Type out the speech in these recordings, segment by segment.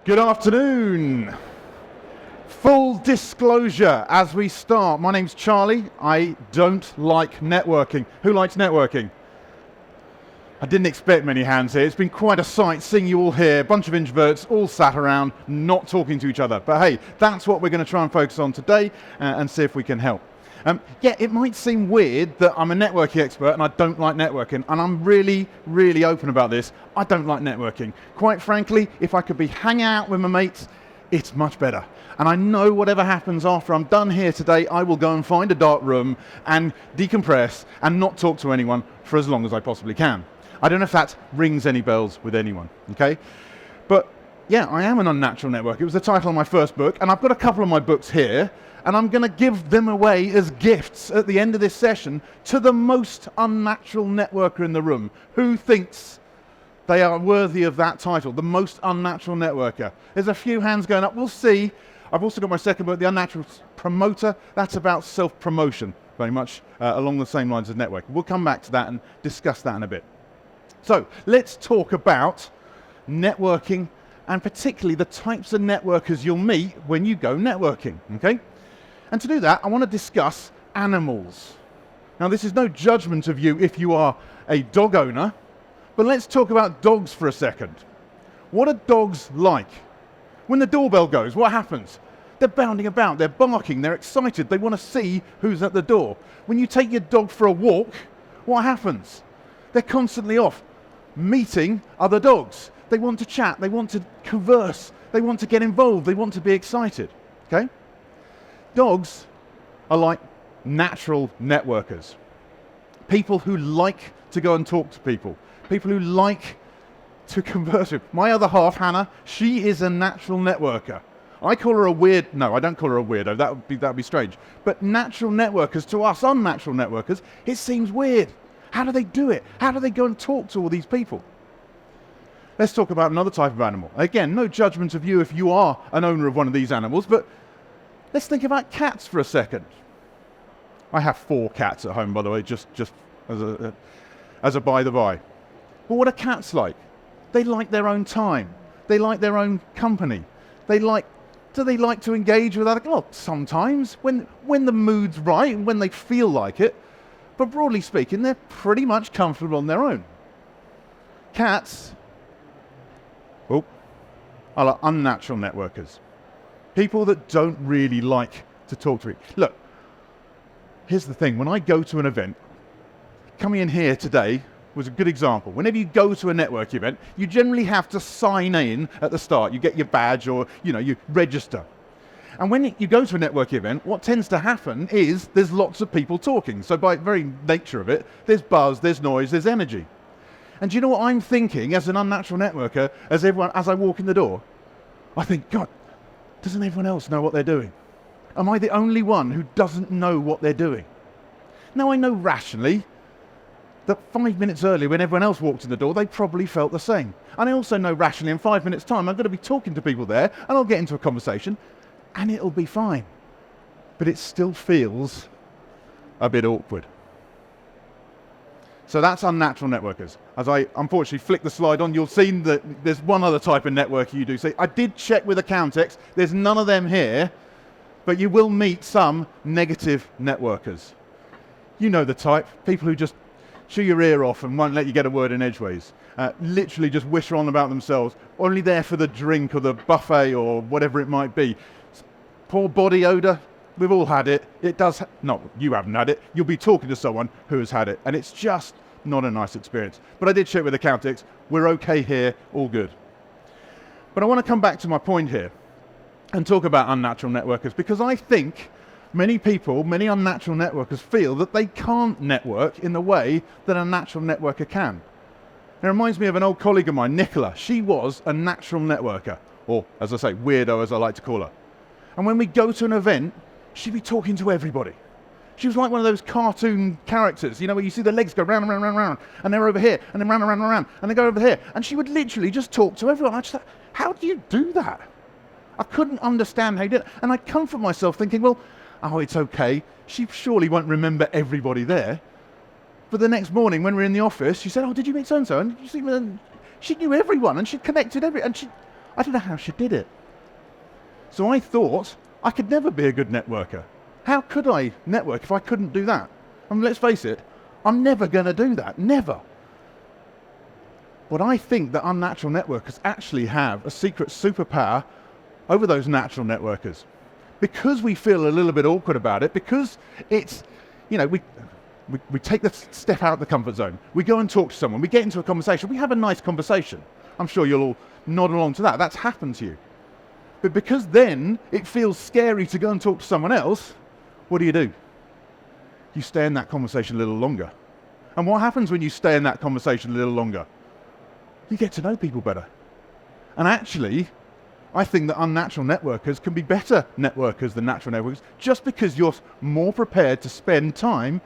Good afternoon. Full disclosure as we start. My name's Charlie. I don't like networking. Who likes networking? I didn't expect many hands here. It's been quite a sight seeing you all here, a bunch of introverts all sat around not talking to each other. But hey, that's what we're going to try and focus on today and see if we can help. Yeah, it might seem weird that I'm a networking expert and I don't like networking, and I'm really, really open about this. I don't like networking. Quite frankly, if I could be hanging out with my mates, it's much better. And I know whatever happens after I'm done here today, I will go and find a dark room and decompress and not talk to anyone for as long as I possibly can. I don't know if that rings any bells with anyone, okay? But yeah, I am an unnatural networker. It was the title of my first book, and I've got a couple of my books here, and I'm going to give them away as gifts at the end of this session to the most unnatural networker in the room. Who thinks they are worthy of that title, the most unnatural networker? There's a few hands going up. We'll see. I've also got my second book, The Unnatural Promoter. That's about self-promotion, very much along the same lines as networking. We'll come back to that and discuss that in a bit. So let's talk about networking, and particularly the types of networkers you'll meet when you go networking, okay? And to do that, I want to discuss animals. Now, this is no judgment of you if you are a dog owner, but let's talk about dogs for a second. What are dogs like? When the doorbell goes, what happens? They're bounding about, they're barking, they're excited, they want to see who's at the door. When you take your dog for a walk, what happens? They're constantly off, meeting other dogs. They want to chat, they want to converse, they want to get involved, they want to be excited, okay? Dogs are like natural networkers. People who like to go and talk to people. People who like to converse with. My other half, Hannah, she is a natural networker. I call her a weird, no, I don't call her a weirdo, that would be strange. But natural networkers, to us unnatural networkers, it seems weird. How do they do it? How do they go and talk to all these people? Let's talk about another type of animal. Again, no judgment of you if you are an owner of one of these animals, but let's think about cats for a second. I have 4 cats at home, by the way, just as a by the by. But what are cats like? They like their own time. They like their own company. Do they like to engage with other? Well, sometimes when the mood's right and when they feel like it. But broadly speaking, they're pretty much comfortable on their own. Cats are like unnatural networkers. People that don't really like to talk to each other. Look, here's the thing. When I go to an event, coming in here today was a good example. Whenever you go to a network event, you generally have to sign in at the start. You get your badge or, you register. And when you go to a network event, what tends to happen is there's lots of people talking. So by very nature of it, there's buzz, there's noise, there's energy. And do you know what I'm thinking as an unnatural networker, as I walk in the door? I think, God, doesn't everyone else know what they're doing? Am I the only one who doesn't know what they're doing? Now, I know rationally that 5 minutes earlier, when everyone else walked in the door, they probably felt the same. And I also know rationally in 5 minutes' time, I'm going to be talking to people there, and I'll get into a conversation, and it'll be fine. But it still feels a bit awkward. So that's unnatural networkers. As I unfortunately flick the slide on, you'll see that there's one other type of networker you do see. I did check with Accountex. There's none of them here, but you will meet some negative networkers. You know the type. People who just chew your ear off and won't let you get a word in edgeways. Literally just whistle on about themselves, only there for the drink or the buffet or whatever it might be. Poor body odor. We've all had it. It does, no, you haven't had it. You'll be talking to someone who has had it, and it's just not a nice experience. But I did check with Accountex. We're okay here, all good. But I want to come back to my point here and talk about unnatural networkers, because I think many people, many unnatural networkers feel that they can't network in the way that a natural networker can. It reminds me of an old colleague of mine, Nicola. She was a natural networker, or as I say, weirdo as I like to call her. And when we go to an event, she'd be talking to everybody. She was like one of those cartoon characters, where you see the legs go round and round and round, and they're over here, and then round and round and round, and they go over here. And she would literally just talk to everyone. I just thought, how do you do that? I couldn't understand how you did it. And I comfort myself thinking, well, it's okay. She surely won't remember everybody there. But the next morning when we're in the office, she said, did you meet so-and-so? And she knew everyone, and she connected and I don't know how she did it. So I thought I could never be a good networker. How could I network if I couldn't do that? I mean, let's face it, I'm never going to do that, never. But I think that unnatural networkers actually have a secret superpower over those natural networkers. Because we feel a little bit awkward about it, because it's, you know, we take the step out of the comfort zone. We go and talk to someone. We get into a conversation. We have a nice conversation. I'm sure you'll all nod along to that. That's happened to you. But because then it feels scary to go and talk to someone else, what do? You stay in that conversation a little longer. And what happens when you stay in that conversation a little longer? You get to know people better. And actually, I think that unnatural networkers can be better networkers than natural networkers just because you're more prepared to spend time,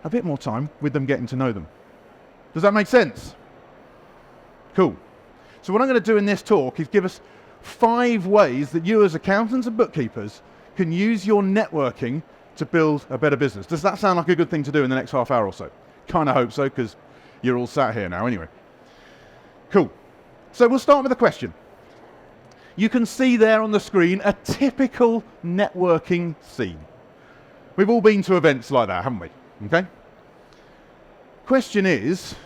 a bit more time, with them getting to know them. Does that make sense? Cool. So what I'm going to do in this talk is give us 5 ways that you as accountants and bookkeepers can use your networking to build a better business. Does that sound like a good thing to do in the next half hour or so? Kind of hope so, because you're all sat here now anyway. Cool. So we'll start with a question. You can see there on the screen a typical networking scene. We've all been to events like that, haven't we? Okay? Question is,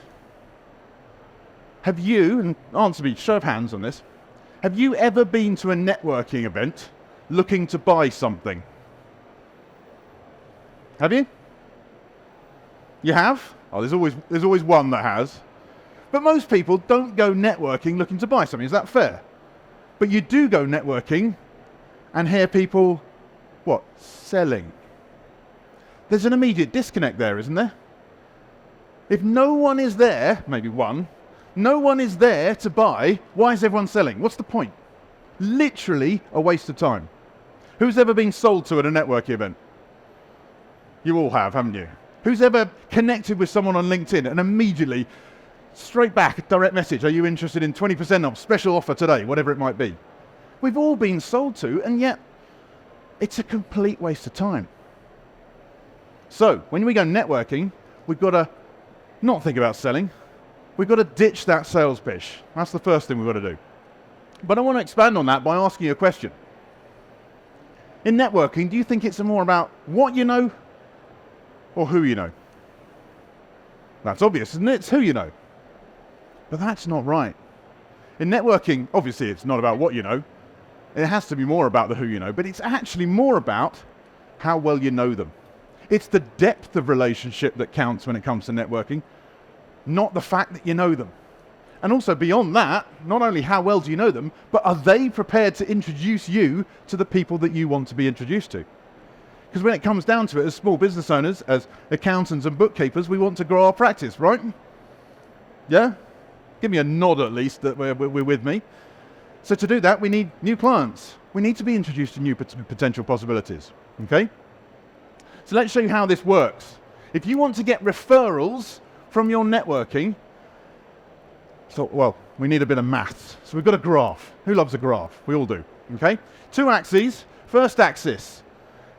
have you, and answer me, show of hands on this, have you ever been to a networking event looking to buy something? Have you? You have? Oh, there's always one that has. But most people don't go networking looking to buy something. Is that fair? But you do go networking and hear people, what? Selling. There's an immediate disconnect there, isn't there? If no one is there, maybe one, no one is there to buy, why is everyone selling? What's the point? Literally a waste of time. Who's ever been sold to at a networking event? You all have, haven't you? Who's ever connected with someone on LinkedIn and immediately, straight back, a direct message, are you interested in 20% off, special offer today, whatever it might be? We've all been sold to, and yet it's a complete waste of time. So, when we go networking, we've got to not think about selling. We've got to ditch that sales pitch. That's the first thing we've got to do. But I want to expand on that by asking you a question. In networking, do you think it's more about what you know or who you know? That's obvious, isn't it? It's who you know. But that's not right. In networking, obviously it's not about what you know. It has to be more about the who you know, but it's actually more about how well you know them. It's the depth of relationship that counts when it comes to networking, not the fact that you know them. And also beyond that, not only how well do you know them, but are they prepared to introduce you to the people that you want to be introduced to? Because when it comes down to it, as small business owners, as accountants and bookkeepers, we want to grow our practice, right? Yeah? Give me a nod at least that we're with me. So to do that, we need new clients. We need to be introduced to new potential possibilities, okay? So let's show you how this works. If you want to get referrals from your networking, we need a bit of maths. So we've got a graph. Who loves a graph? We all do, okay? 2 axes. First axis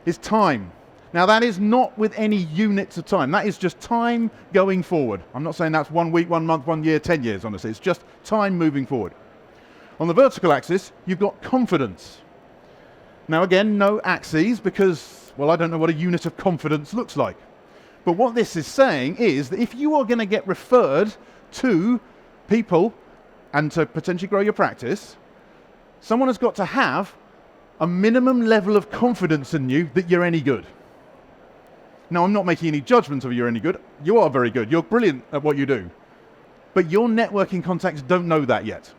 is time. Now that is not with any units of time. That is just time going forward. I'm not saying that's 1 week, 1 month, 1 year, 10 years, honestly. It's just time moving forward. On the vertical axis, you've got confidence. Now again, no axes because, well, I don't know what a unit of confidence looks like. But what this is saying is that if you are going to get referred to people and to potentially grow your practice, someone has got to have a minimum level of confidence in you that you're any good. Now, I'm not making any judgment of you're any good. You are very good. You're brilliant at what you do. But your networking contacts don't know that yet.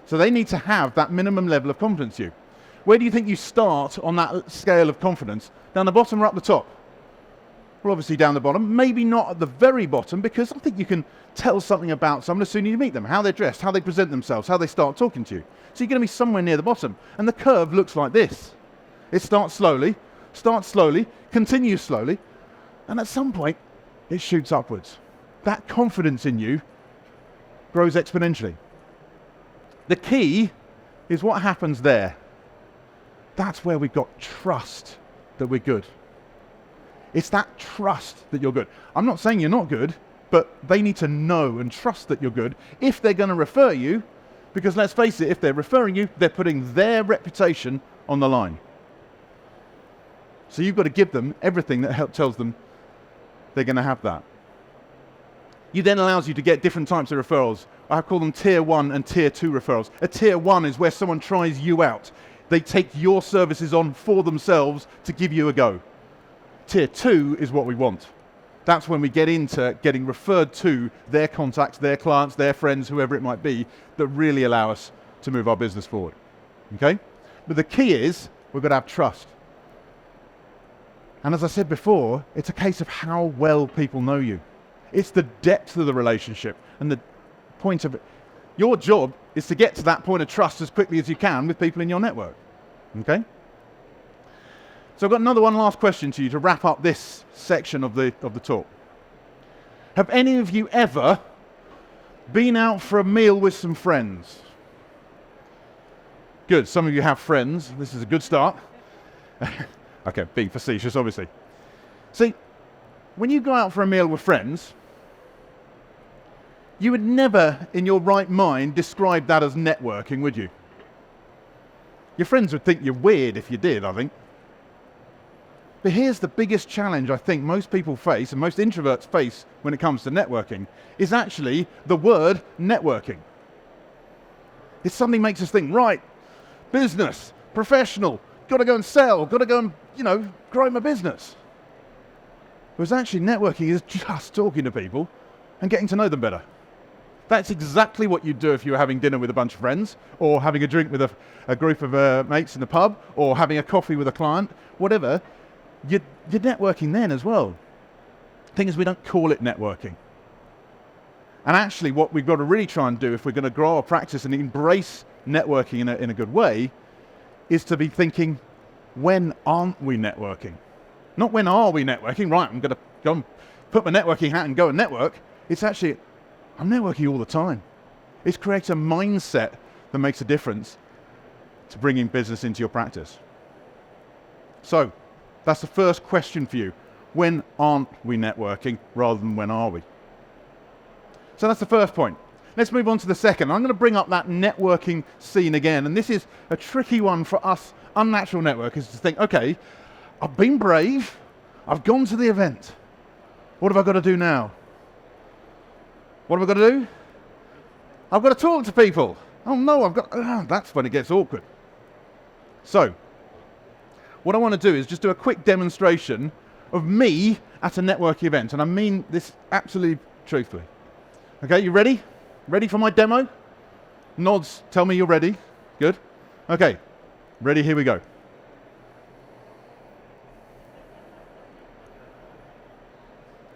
So they need to have that minimum level of confidence in you. Where do you think you start on that scale of confidence? Down the bottom or up the top? Well, obviously down the bottom. Maybe not at the very bottom, because I think you can tell something about someone as soon as you meet them. How they're dressed, how they present themselves, how they start talking to you. So you're going to be somewhere near the bottom. And the curve looks like this. It starts slowly, continues slowly, and at some point, it shoots upwards. That confidence in you grows exponentially. The key is what happens there. That's where we've got trust that we're good. It's that trust that you're good. I'm not saying you're not good, but they need to know and trust that you're good if they're going to refer you, Because let's face it, if they're referring you, they're putting their reputation on the line. So you've got to give them everything that tells them they're going to have that. You then allows you to get different types of referrals. I call them tier 1 and tier 2 referrals. A tier 1 is where someone tries you out. They take your services on for themselves to give you a go. Tier 2 is what we want. That's when we get into getting referred to their contacts, their clients, their friends, whoever it might be, that really allow us to move our business forward. Okay? But the key is we've got to have trust. And as I said before, it's a case of how well people know you. It's the depth of the relationship and the point of it. Your job is to get to that point of trust as quickly as you can with people in your network. Okay? So I've got one last question to you to wrap up this section of the talk. Have any of you ever been out for a meal with some friends? Good, some of you have friends. This is a good start. Okay, being facetious, obviously. See, when you go out for a meal with friends, you would never, in your right mind, describe that as networking, would you? Your friends would think you're weird if you did, I think. But here's the biggest challenge I think most people face, and most introverts face when it comes to networking, is actually the word networking. It suddenly makes us think, right, business, professional, got to go and sell, got to go and, grow my business. Whereas actually networking is just talking to people and getting to know them better. That's exactly what you'd do if you were having dinner with a bunch of friends, or having a drink with a group of mates in the pub, or having a coffee with a client, whatever. You're networking then as well. The thing is, we don't call it networking. And actually what we've got to really try and do if we're going to grow our practice and embrace networking in a good way is to be thinking, when aren't we networking? Not when are we networking, right, I'm going to go and put my networking hat and go and network. It's actually, I'm networking all the time. It creates a mindset that makes a difference to bringing business into your practice. So, that's the first question for you. When aren't we networking rather than when are we? So that's the first point. Let's move on to the second. I'm going to bring up that networking scene again. And this is a tricky one for us unnatural networkers to think, okay, I've been brave. I've gone to the event. What have I got to do now? What have I got to do? I've got to talk to people. Oh no, that's when it gets awkward. So, what I want to do is just do a quick demonstration of me at a networking event. And I mean this absolutely truthfully. Okay, you ready? Ready for my demo? Nods, tell me you're ready. Good. Okay, ready, here we go.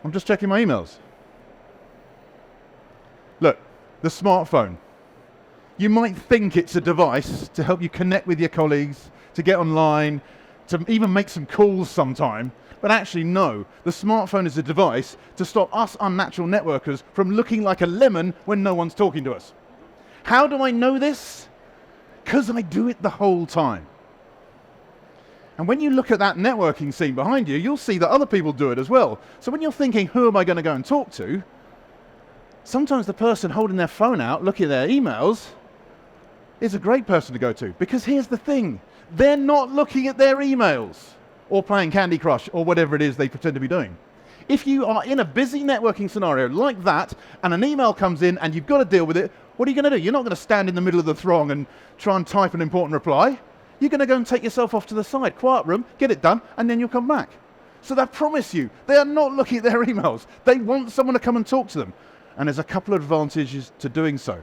I'm just checking my emails. Look, the smartphone. You might think it's a device to help you connect with your colleagues, to get online, to even make some calls sometime. But actually, no. The smartphone is a device to stop us unnatural networkers from looking like a lemon when no one's talking to us. How do I know this? Because I do it the whole time. And when you look at that networking scene behind you, you'll see that other people do it as well. So when you're thinking, who am I going to go and talk to? Sometimes the person holding their phone out, looking at their emails, is a great person to go to. Because here's the thing. They're not looking at their emails or playing Candy Crush or whatever it is they pretend to be doing. If you are in a busy networking scenario like that and an email comes in and you've got to deal with it, what are you going to do? You're not going to stand in the middle of the throng and try and type an important reply. You're going to go and take yourself off to the side, quiet room, get it done, and then you'll come back. So I promise you, they are not looking at their emails. They want someone to come and talk to them. And there's a couple of advantages to doing so.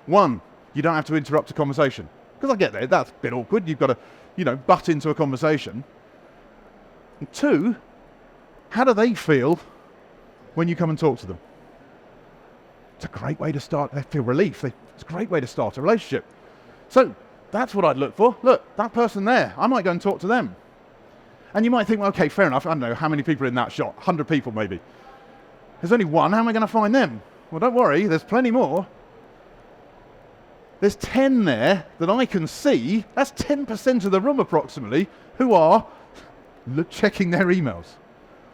One, you don't have to interrupt a conversation. Because I get that, that's a bit awkward. You've got to, butt into a conversation. And two, how do they feel when you come and talk to them? It's a great way to start. They feel relief. It's a great way to start a relationship. So that's what I'd look for. Look, that person there, I might go and talk to them. And you might think, well, okay, fair enough. I don't know how many people are in that shot. 100 people maybe. There's only one. How am I going to find them? Well, don't worry. There's plenty more. There's 10 there that I can see. That's 10% of the room approximately who are checking their emails.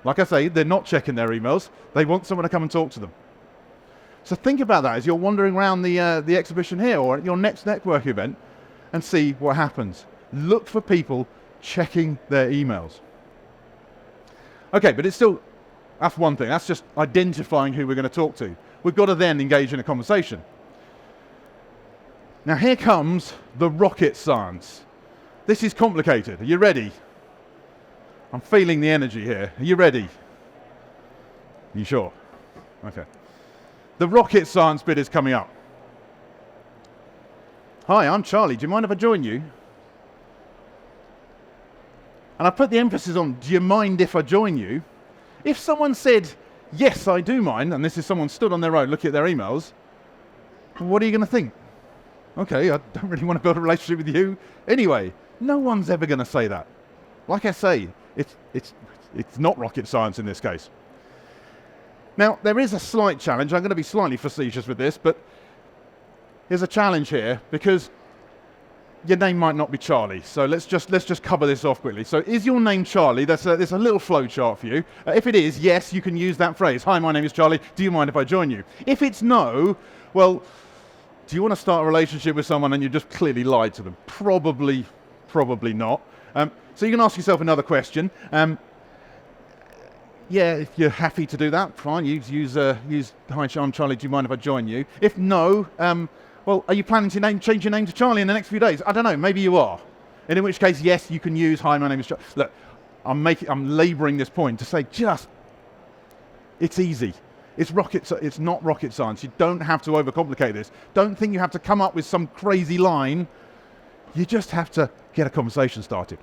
Like I say, they're not checking their emails. They want someone to come and talk to them. So think about that as you're wandering around the exhibition here or at your next network event and see what happens. Look for people checking their emails. Okay, but that's one thing. That's just identifying who we're going to talk to. We've got to then engage in a conversation. Now here comes the rocket science. This is complicated. Are you ready? I'm feeling the energy here. Are you ready? Are you sure? Okay. The rocket science bit is coming up. Hi, I'm Charlie. Do you mind if I join you? And I put the emphasis on, do you mind if I join you? If someone said, yes, I do mind, and this is someone stood on their own looking at their emails, what are you going to think? Okay, I don't really want to build a relationship with you. Anyway, no one's ever going to say that. Like I say, it's not rocket science in this case. Now, there is a slight challenge. I'm going to be slightly facetious with this, but there's a challenge here because your name might not be Charlie. So let's just cover this off quickly. So is your name Charlie? There's a little flow chart for you. If it is, yes, you can use that phrase. Hi, my name is Charlie. Do you mind if I join you? If it's no, well, do you want to start a relationship with someone and you just clearly lied to them? Probably not. So you can ask yourself another question. Yeah, if you're happy to do that, fine. Use hi, I'm Charlie. Do you mind if I join you? If no, well, are you planning to change your name to Charlie in the next few days? I don't know. Maybe you are. And in which case, yes, you can use hi, my name is Charlie. Look, I'm labouring this point to say it's easy. It's not rocket science. You don't have to overcomplicate this. Don't think you have to come up with some crazy line. You just have to get a conversation started.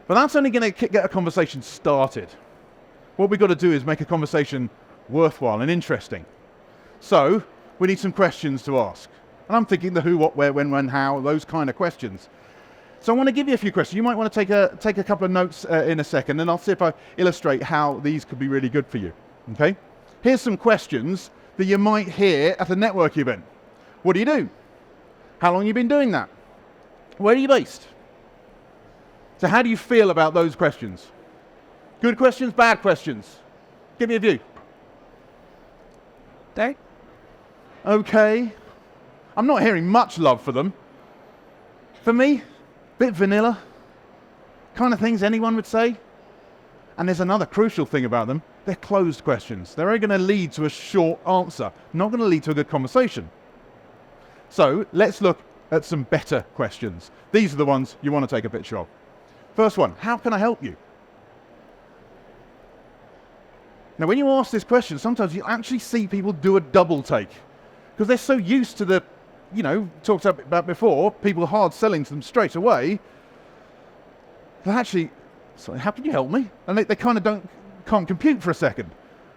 But that's only going to get a conversation started. What we've got to do is make a conversation worthwhile and interesting. So we need some questions to ask. And I'm thinking the who, what, where, when, how, those kind of questions. So I want to give you a few questions. You might want to take a couple of notes in a second, and I'll see if I illustrate how these could be really good for you. Okay? Here's some questions that you might hear at a network event. What do you do? How long have you been doing that? Where are you based? So how do you feel about those questions? Good questions, bad questions? Give me a view. Dave? Okay. I'm not hearing much love for them. For me, bit vanilla. Kind of things anyone would say. And there's another crucial thing about them. They're closed questions. They're only going to lead to a short answer, not going to lead to a good conversation. So let's look at some better questions. These are the ones you want to take a picture of. First one, how can I help you? Now, when you ask this question, sometimes you actually see people do a double take because they're so used to the, talked about before, people hard selling to them straight away. But actually, sorry, how can you help me? And they kind of can't compute for a second.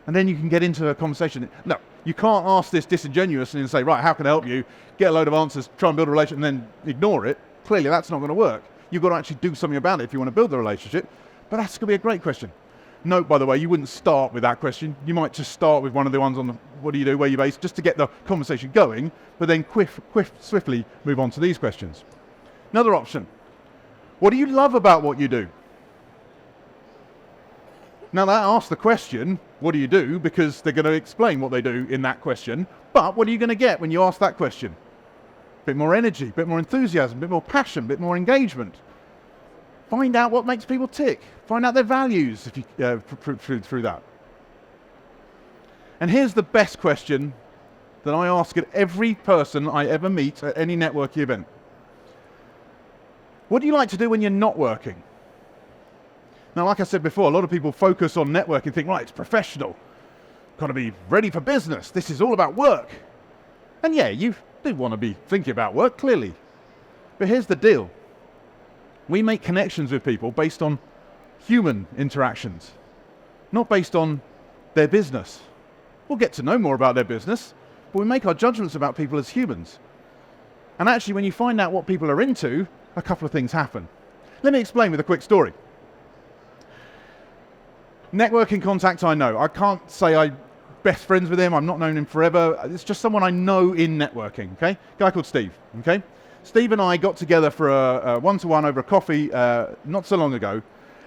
And then you can get into a conversation. No, you can't ask this disingenuously and say, right, how can I help you? Get a load of answers, try and build a relationship, and then ignore it. Clearly, that's not going to work. You've got to actually do something about it if you want to build the relationship. But that's going to be a great question. Note, by the way, you wouldn't start with that question. You might just start with one of the ones on the what do you do, where you based, just to get the conversation going, but then swiftly move on to these questions. Another option. What do you love about what you do? Now that asks the question, what do you do? Because they're going to explain what they do in that question. But what are you going to get when you ask that question? A bit more energy, a bit more enthusiasm, a bit more passion, a bit more engagement. Find out what makes people tick. Find out their values if you, through that. And here's the best question that I ask at every person I ever meet at any networking event. What do you like to do when you're not working? Now, like I said before, a lot of people focus on networking and think, right, it's professional. Got to be ready for business. This is all about work. And yeah, you do want to be thinking about work, clearly. But here's the deal. We make connections with people based on human interactions, not based on their business. We'll get to know more about their business, but we make our judgments about people as humans. And actually, when you find out what people are into, a couple of things happen. Let me explain with a quick story. Networking contact I know. I can't say I'm best friends with him. I'm not known him forever. It's just someone I know in networking, okay? Guy called Steve, okay? Steve and I got together for a one-to-one over a coffee not so long ago,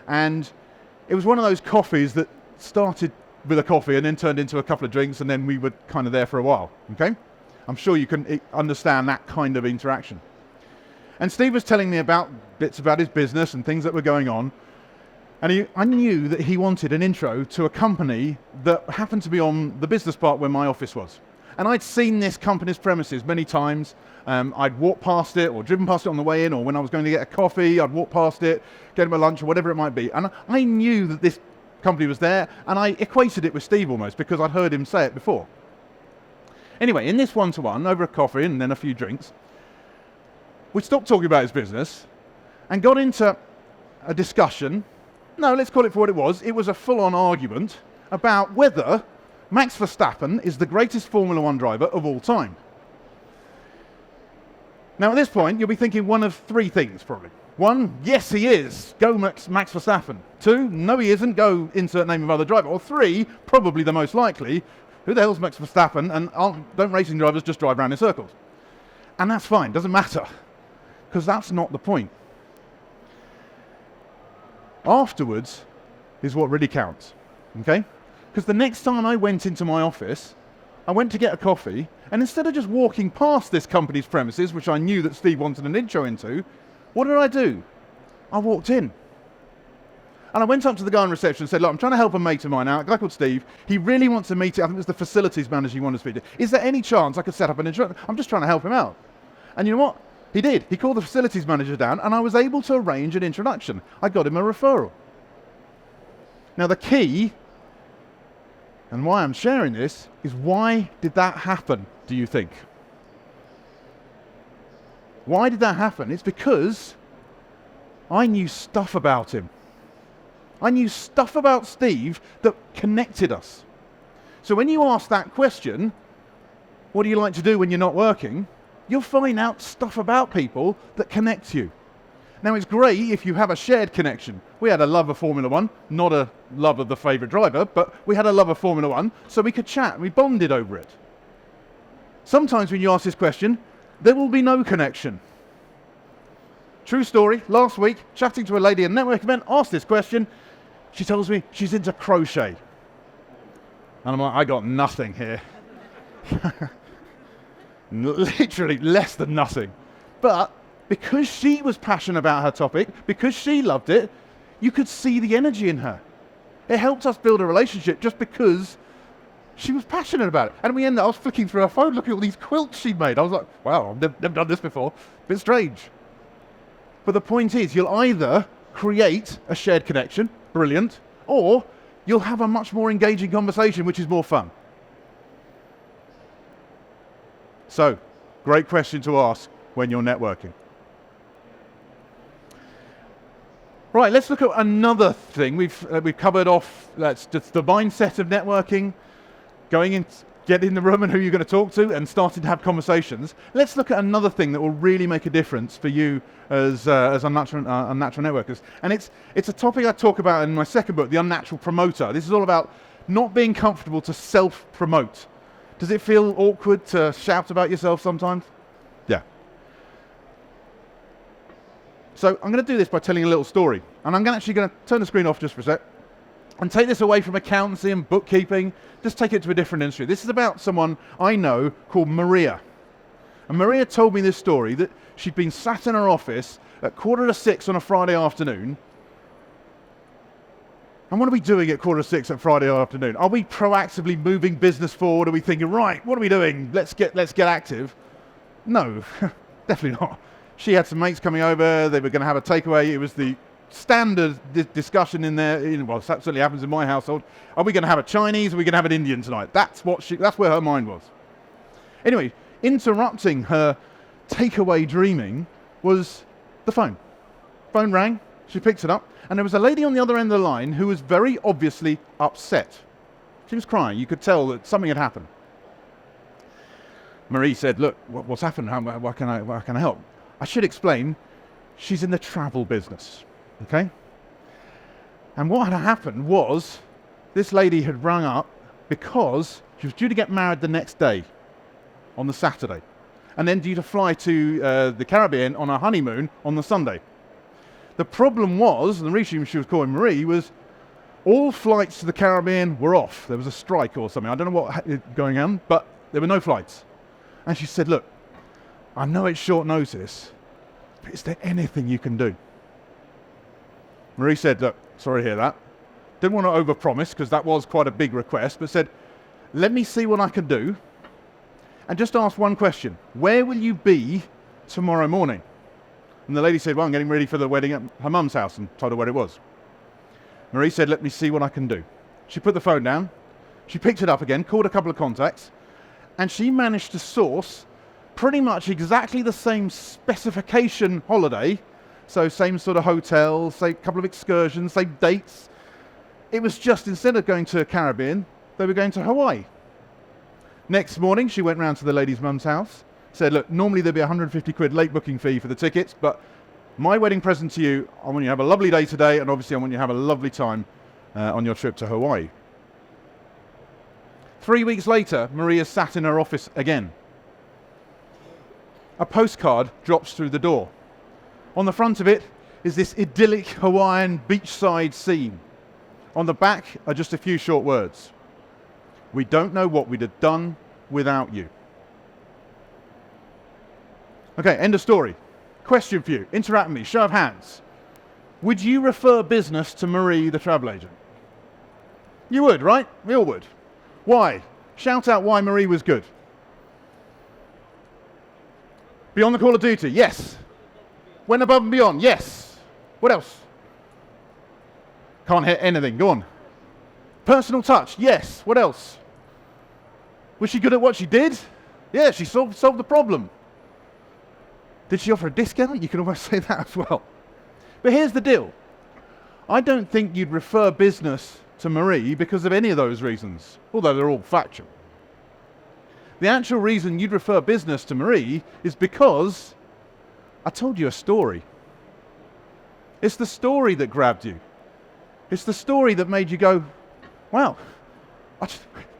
and it was one of those coffees that started with a coffee and then turned into a couple of drinks, and then we were kind of there for a while, okay? I'm sure you can understand that kind of interaction. And Steve was telling me about bits about his business and things that were going on, and I knew that he wanted an intro to a company that happened to be on the business park where my office was. And I'd seen this company's premises many times. I'd walked past it or driven past it on the way in, or when I was going to get a coffee, I'd walk past it, get him a lunch or whatever it might be. And I knew that this company was there, and I equated it with Steve almost because I'd heard him say it before. Anyway, in this one-to-one, over a coffee and then a few drinks, we stopped talking about his business and got into a discussion. No, let's call it for what it was. It was a full-on argument about whether Max Verstappen is the greatest Formula One driver of all time. Now at this point, you'll be thinking one of three things probably. One, yes he is, go Max Verstappen. Two, no he isn't, go insert name of other driver. Or three, probably the most likely, who the hell's Max Verstappen, and don't racing drivers just drive around in circles? And that's fine, doesn't matter, because that's not the point. Afterwards is what really counts, okay? Because the next time I went into my office, I went to get a coffee, and instead of just walking past this company's premises, which I knew that Steve wanted an intro into, what did I do? I walked in. And I went up to the guy in reception and said, look, I'm trying to help a mate of mine out, a guy called Steve. He really wants to meet, I think it was the facilities manager he wanted to speak to. Is there any chance I could set up an intro? I'm just trying to help him out. And you know what? He did. He called the facilities manager down, and I was able to arrange an introduction. I got him a referral. Now the key, and why I'm sharing this, is why did that happen, do you think? Why did that happen? It's because I knew stuff about him. I knew stuff about Steve that connected us. So when you ask that question, what do you like to do when you're not working? You'll find out stuff about people that connect you. Now it's great if you have a shared connection. We had a love of Formula One, not a love of the favourite driver, but we had a love of Formula One, so we could chat and we bonded over it. Sometimes when you ask this question, there will be no connection. True story, last week, chatting to a lady at a network event, asked this question, she tells me she's into crochet. And I'm like, I got nothing here. Literally less than nothing. But because she was passionate about her topic, because she loved it, you could see the energy in her. It helped us build a relationship just because she was passionate about it. And we ended up, I was flicking through her phone looking at all these quilts she'd made. I was like, wow, I've never done this before. A bit strange. But the point is, you'll either create a shared connection, brilliant, or you'll have a much more engaging conversation, which is more fun. So, great question to ask when you're networking. Right, let's look at another thing. We've covered off, that's just the mindset of networking, going in, get in the room and who you're going to talk to, and starting to have conversations. Let's look at another thing that will really make a difference for you as unnatural networkers. And it's a topic I talk about in my second book, The Unnatural Promoter. This is all about not being comfortable to self-promote. Does it feel awkward to shout about yourself sometimes? Yeah. So I'm going to do this by telling a little story. And I'm actually going to turn the screen off just for a sec and take this away from accountancy and bookkeeping, just take it to a different industry. This is about someone I know called Maria. And Maria told me this story that she'd been sat in her office at 5:45 on a Friday afternoon. And what are we doing at 5:45 on Friday afternoon? Are we proactively moving business forward? Are we thinking, right, what are we doing? Let's get active. No, definitely not. She had some mates coming over. They were going to have a takeaway. It was the standard discussion in there. Well, that certainly happens in my household. Are we going to have a Chinese? Or are we going to have an Indian tonight? That's where her mind was. Anyway, interrupting her takeaway dreaming was the phone. Phone rang. She picked it up. And there was a lady on the other end of the line who was very obviously upset. She was crying. You could tell that something had happened. Marie said, look, what's happened? How can I help? I should explain, she's in the travel business, okay? And what had happened was this lady had rung up because she was due to get married the next day on the Saturday, and then due to fly to the Caribbean on her honeymoon on the Sunday. The problem was, and the reason she was calling Marie was, All flights to the Caribbean were off. There was a strike or something. I don't know what was going on, but there were no flights. And she said, look, I know it's short notice, but is there anything you can do? Marie said, look, sorry to hear that. Didn't want to overpromise because that was quite a big request, but said, let me see what I can do and just ask one question. Where will you be tomorrow morning? And the lady said, well, I'm getting ready for the wedding at her mum's house, and told her where it was. Marie said, let me see what I can do. She put the phone down, she picked it up again, called a couple of contacts, and she managed to source pretty much exactly the same specification holiday, so same sort of hotel, same couple of excursions, same dates. It was just, instead of going to the Caribbean, they were going to Hawaii. Next morning, she went round to the lady's mum's house, said, look, normally there'd be 150 quid late booking fee for the tickets, but my wedding present to you, I want you to have a lovely day today, and obviously I want you to have a lovely time on your trip to Hawaii. 3 weeks later, Maria sat in her office again. A postcard drops through the door. On the front of it is this idyllic Hawaiian beachside scene. On the back are just a few short words. We don't know what we'd have done without you. Okay, end of story. Question for you. Interact with me. Show of hands. Would you refer business to Marie, the travel agent? You would, right? We all would. Why? Shout out why Marie was good. Beyond the call of duty? Yes. Went above and beyond? Yes. What else? Can't hit anything. Go on. Personal touch? Yes. What else? Was she good at what she did? Yeah, she solved the problem. Did she offer a discount? You can almost say that as well. But here's the deal. I don't think you'd refer business to Marie because of any of those reasons, although they're all factual. The actual reason you'd refer business to Marie is because I told you a story. It's the story that grabbed you. It's the story that made you go, wow,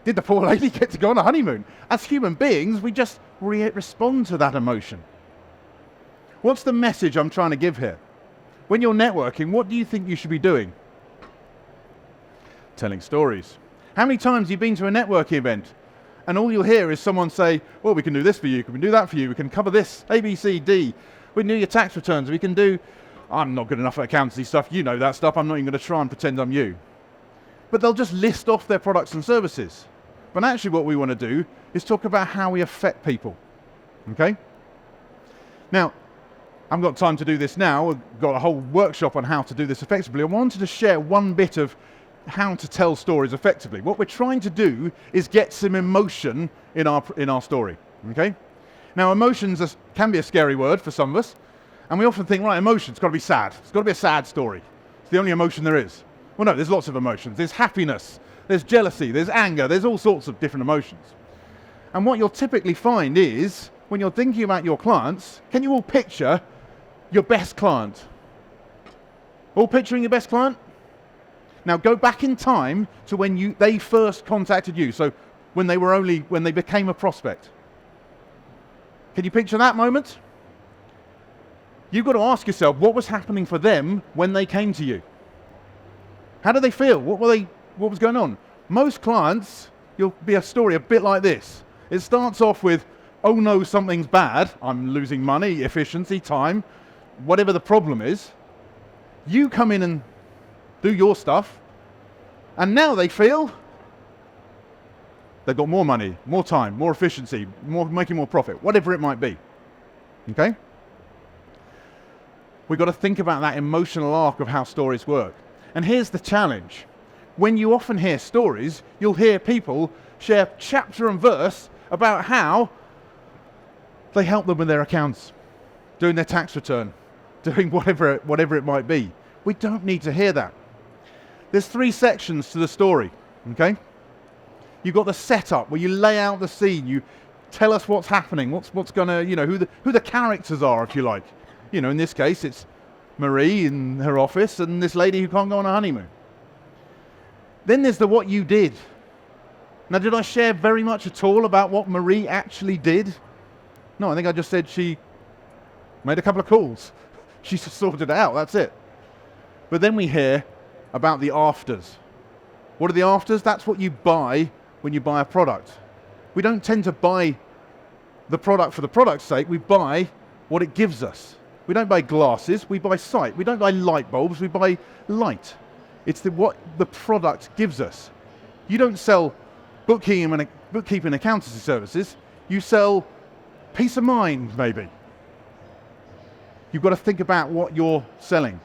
did the poor lady get to go on a honeymoon? As human beings, we just respond to that emotion. What's the message I'm trying to give here? When you're networking, what do you think you should be doing? Telling stories. How many times have you been to a networking event and all you'll hear is someone say, well, we can do this for you, we can do that for you, we can cover this, A, B, C, D, we can do your tax returns, we can do, I'm not good enough at accountancy stuff, you know that stuff, I'm not even going to try and pretend I'm you. But they'll just list off their products and services. But actually what we want to do is talk about how we affect people. Okay? Now, I haven't got time to do this now. We've got a whole workshop on how to do this effectively. I wanted to share one bit of how to tell stories effectively. What we're trying to do is get some emotion in our story. Okay? Now, emotions can be a scary word for some of us, and we often think, right, emotion's got to be sad. It's got to be a sad story. It's the only emotion there is. Well, no, there's lots of emotions. There's happiness, there's jealousy, there's anger, there's all sorts of different emotions. And what you'll typically find is, when you're thinking about your clients, can you all picture your best client? All picturing your best client? Now go back in time to when they first contacted you, so when they became a prospect. Can you picture that moment? You've got to ask yourself, what was happening for them when they came to you? How did they feel? What was going on? Most clients, you'll be a story a bit like this. It starts off with, oh no, something's bad. I'm losing money, efficiency, time, whatever the problem is. You come in and do your stuff, and now they feel they've got more money, more time, more efficiency, making more profit, whatever it might be. Okay? We've got to think about that emotional arc of how stories work. And here's the challenge. When you often hear stories, you'll hear people share chapter and verse about how they help them with their accounts, doing their tax return, doing whatever it might be. We don't need to hear that. There's 3 sections to the story, okay? You've got the setup where you lay out the scene, you tell us what's happening, what's gonna, who the characters are, if you like. In this case, it's Marie in her office and this lady who can't go on a honeymoon. Then there's the what you did. Now, did I share very much at all about what Marie actually did? No, I think I just said she made a couple of calls. She sorted it out, that's it. But then we hear about the afters. What are the afters? That's what you buy when you buy a product. We don't tend to buy the product for the product's sake, we buy what it gives us. We don't buy glasses, we buy sight. We don't buy light bulbs, we buy light. It's what the product gives us. You don't sell bookkeeping and accountancy services, you sell peace of mind, maybe. You've got to think about what you're selling.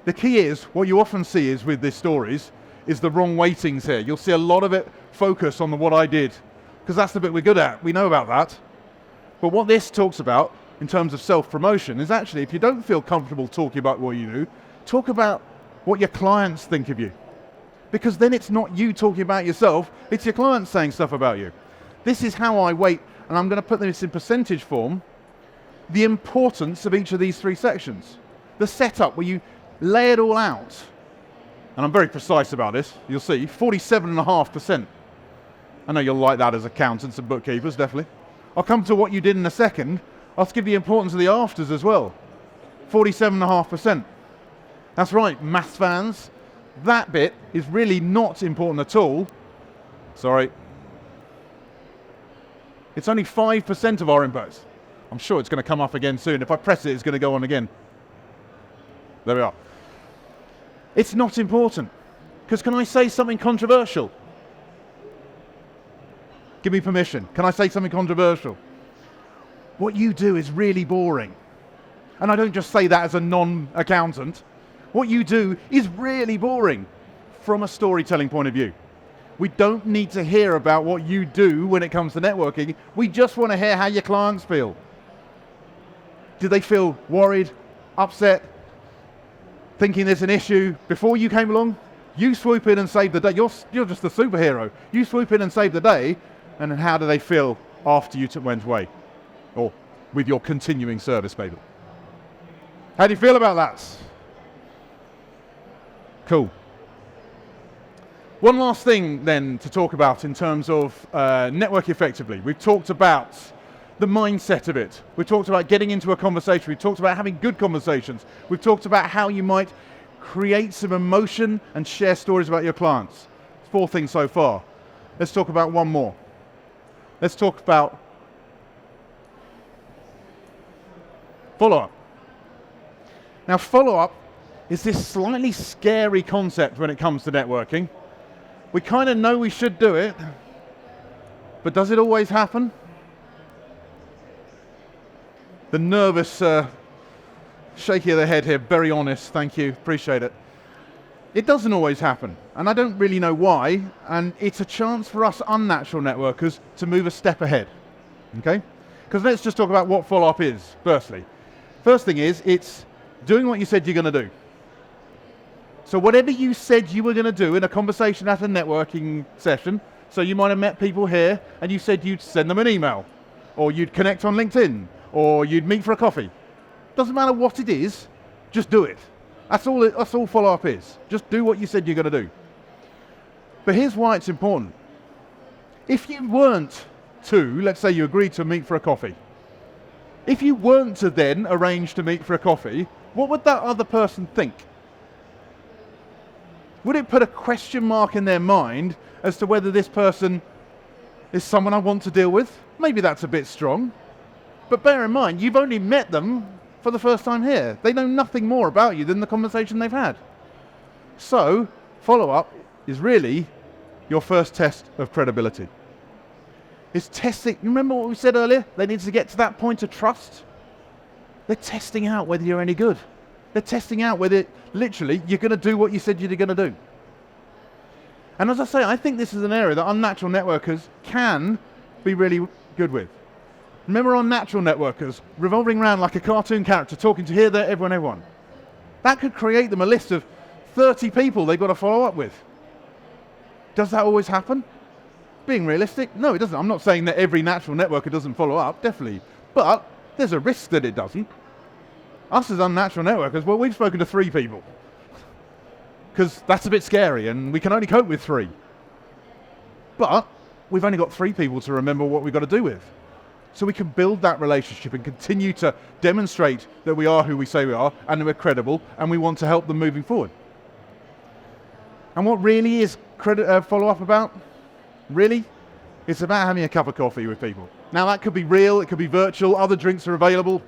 The key is, what you often see is with these stories, is the wrong weightings here. You'll see a lot of it focus on the what I did, because that's the bit we're good at. We know about that. But what this talks about, in terms of self-promotion, is actually, if you don't feel comfortable talking about what you do, talk about what your clients think of you. Because then it's not you talking about yourself, it's your clients saying stuff about you. This is how I weight, and I'm going to put this in percentage form, the importance of each of these three sections. The setup where you lay it all out. And I'm very precise about this, you'll see, 47.5%. I know you'll like that as accountants and bookkeepers, definitely. I'll come to what you did in a second. I'll give you the importance of the afters as well. 47.5%. That's right, maths fans. That bit is really not important at all. Sorry. It's only 5% of our inputs. I'm sure it's going to come up again soon. If I press it, it's going to go on again. There we are. It's not important. Because can I say something controversial? Give me permission. Can I say something controversial? What you do is really boring. And I don't just say that as a non-accountant. What you do is really boring from a storytelling point of view. We don't need to hear about what you do when it comes to networking. We just want to hear how your clients feel. Do they feel worried, upset, thinking there's an issue before you came along? You swoop in and save the day. You're just the superhero. You swoop in and save the day, and then how do they feel after you went away? Or with your continuing service, maybe. How do you feel about that? Cool. One last thing then to talk about in terms of network effectively. We've talked about the mindset of it. We've talked about getting into a conversation. We've talked about having good conversations. We've talked about how you might create some emotion and share stories about your clients. 4 things so far. Let's talk about one more. Let's talk about follow-up. Now, follow-up is this slightly scary concept when it comes to networking. We kind of know we should do it, but does it always happen? The nervous shaking of the head here, very honest, thank you, appreciate it. It doesn't always happen, and I don't really know why, and it's a chance for us unnatural networkers to move a step ahead, okay? Because let's just talk about what follow-up is, firstly. First thing is, it's doing what you said you're going to do. So whatever you said you were going to do in a conversation at a networking session, so you might have met people here, and you said you'd send them an email, or you'd connect on LinkedIn, or you'd meet for a coffee. Doesn't matter what it is, just do it. That's all follow-up is. Just do what you said you're going to do. But here's why it's important. If you weren't to, let's say you agreed to meet for a coffee. If you weren't to then arrange to meet for a coffee, what would that other person think? Would it put a question mark in their mind as to whether this person is someone I want to deal with? Maybe that's a bit strong. But bear in mind, you've only met them for the first time here. They know nothing more about you than the conversation they've had. So, follow-up is really your first test of credibility. It's testing, remember what we said earlier? They need to get to that point of trust. They're testing out whether you're any good. They're testing out whether, literally, you're going to do what you said you're going to do. And as I say, I think this is an area that unnatural networkers can be really good with. Remember unnatural networkers revolving around like a cartoon character, talking to here, there, everyone. That could create them a list of 30 people they've got to follow up with. Does that always happen? Being realistic, no, it doesn't. I'm not saying that every natural networker doesn't follow up, definitely. But there's a risk that it doesn't. Us as unnatural networkers, well, we've spoken to 3 people. Because that's a bit scary, and we can only cope with 3. But we've only got 3 people to remember what we've got to do with. So we can build that relationship and continue to demonstrate that we are who we say we are, and that we're credible, and we want to help them moving forward. And what really is follow up about? Really? It's about having a cup of coffee with people. Now that could be real, it could be virtual, other drinks are available.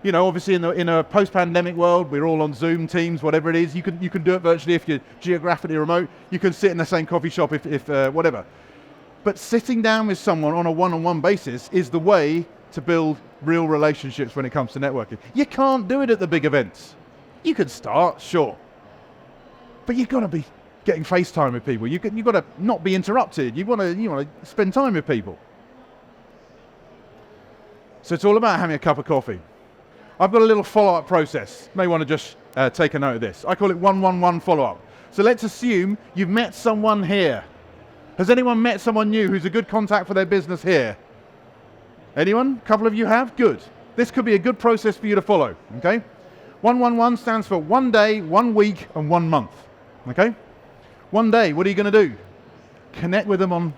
You know, obviously in a post-pandemic world, we're all on Zoom, Teams, whatever it is. You can do it virtually if you're geographically remote. You can sit in the same coffee shop if whatever. But sitting down with someone on a one-on-one basis is the way to build real relationships when it comes to networking. You can't do it at the big events. You can start, sure. But you've got to be getting FaceTime with people. You've got to not be interrupted. You want to spend time with people. So it's all about having a cup of coffee. I've got a little follow-up process. You may want to just take a note of this. I call it 111 follow-up. So let's assume you've met someone here. Has anyone met someone new who's a good contact for their business here? Anyone? A couple of you have? Good. This could be a good process for you to follow, okay? 111 stands for 1 day, 1 week, and 1 month, okay? 1 day, what are you going to do? Connect with them on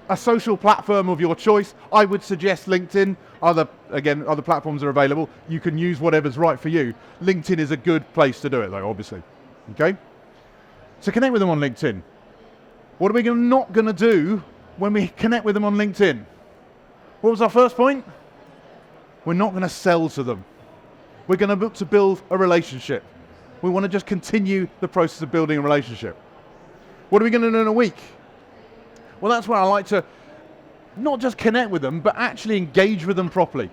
a social platform of your choice. I would suggest LinkedIn. Other platforms are available. You can use whatever's right for you. LinkedIn is a good place to do it though, obviously. Okay? So connect with them on LinkedIn. What are we not going to do when we connect with them on LinkedIn? What was our first point? We're not going to sell to them. We're going to look to build a relationship. We want to just continue the process of building a relationship. What are we going to do in a week? Well, that's where I like to not just connect with them, but actually engage with them properly.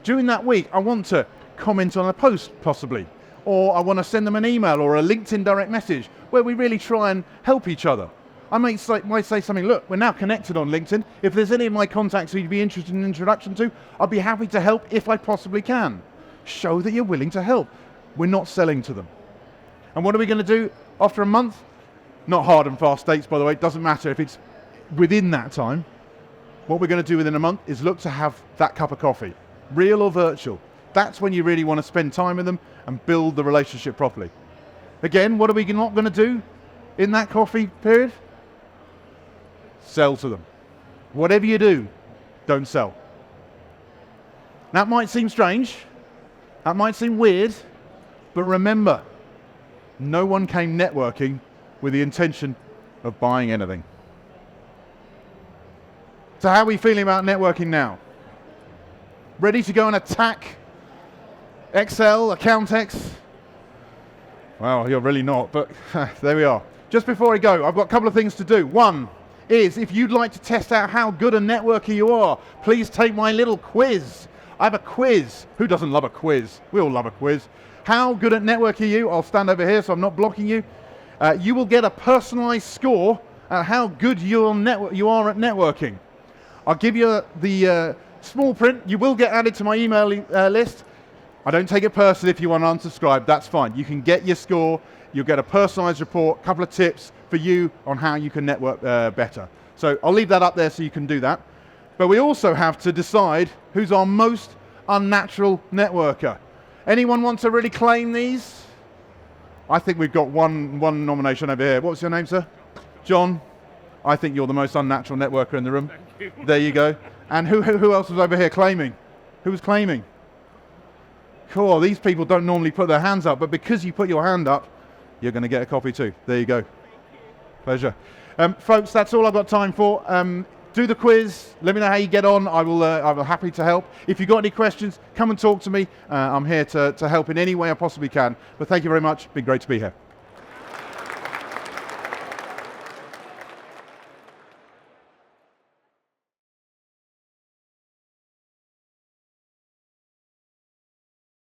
During that week, I want to comment on a post, possibly, or I want to send them an email or a LinkedIn direct message where we really try and help each other. I might say something, look, we're now connected on LinkedIn. If there's any of my contacts who you'd be interested in an introduction to, I'd be happy to help if I possibly can. Show that you're willing to help. We're not selling to them. And what are we going to do after a month? Not hard and fast dates, by the way. It doesn't matter if it's within that time. What we're going to do within a month is look to have that cup of coffee, real or virtual. That's when you really want to spend time with them and build the relationship properly. Again, what are we not going to do in that coffee period? Sell to them. Whatever you do, don't sell. That might seem strange. That might seem weird. But remember, no one came networking with the intention of buying anything. So how are we feeling about networking now? Ready to go and attack Excel, Accountex? Well, you're really not, but there we are. Just before I go, I've got a couple of things to do. One is, if you'd like to test out how good a networker you are, please take my little quiz. I have a quiz. Who doesn't love a quiz? We all love a quiz. How good at networking are you? I'll stand over here so I'm not blocking you. You will get a personalized score at how good you are at networking. I'll give you the small print. You will get added to my email list. I don't take it personally if you want to unsubscribe. That's fine. You can get your score. You'll get a personalized report, a couple of tips for you on how you can network better. So I'll leave that up there so you can do that. But we also have to decide who's our most unnatural networker. Anyone want to really claim these? I think we've got one nomination over here. What's your name, sir? John. I think you're the most unnatural networker in the room. Thank you. There you go. And who else was over here claiming? Who was claiming? Cool. These people don't normally put their hands up, but because you put your hand up, you're going to get a copy too. There you go. Pleasure. Folks, that's all I've got time for. Do the quiz. Let me know how you get on. I will happy to help. If you've got any questions, come and talk to me. I'm here to help in any way I possibly can. But thank you very much. Been great to be here.